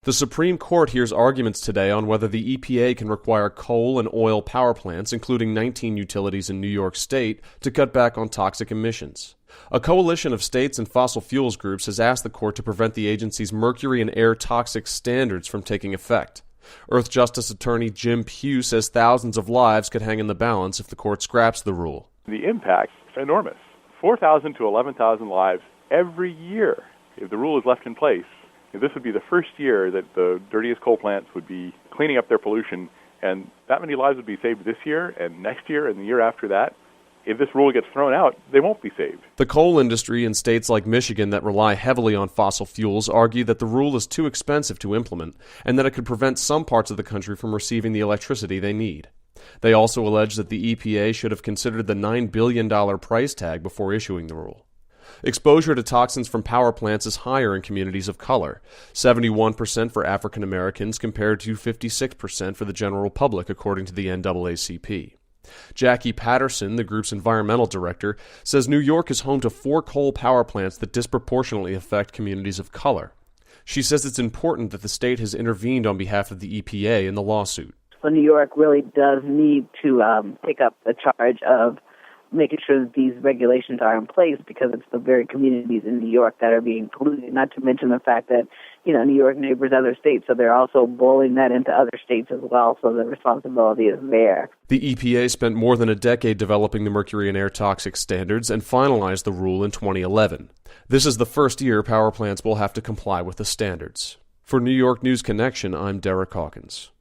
The Supreme Court hears arguments today on whether the EPA can require coal and oil power plants, including 19 utilities in New York State, to cut back on toxic emissions. A coalition of states and fossil fuels groups has asked the court to prevent the agency's mercury and air toxic standards from taking effect. Earth Justice Attorney Jim Pugh says thousands of lives could hang in the balance if the court scraps the rule. The impact is enormous. 4,000 to 11,000 lives every year if the rule is left in place. This would be the first year that the dirtiest coal plants would be cleaning up their pollution, and that many lives would be saved this year and next year and the year after that. If this rule gets thrown out, they won't be saved. The coal industry in states like Michigan that rely heavily on fossil fuels argue that the rule is too expensive to implement and that it could prevent some parts of the country from receiving the electricity they need. They also allege that the EPA should have considered the $9 billion price tag before issuing the rule. Exposure to toxins from power plants is higher in communities of color, 71% for African Americans compared to 56% for the general public, according to the NAACP. Jackie Patterson, the group's environmental director, says New York is home to 4 coal power plants that disproportionately affect communities of color. She says it's important that the state has intervened on behalf of the EPA in the lawsuit. So New York really does need to pick up the charge of making sure that these regulations are in place, because it's the very communities in New York that are being polluted, not to mention the fact that, New York neighbors other states, so they're also rolling that into other states as well, so the responsibility is there. The EPA spent more than a decade developing the mercury and air toxic standards and finalized the rule in 2011. This is the first year power plants will have to comply with the standards. For New York News Connection, I'm Derek Hawkins.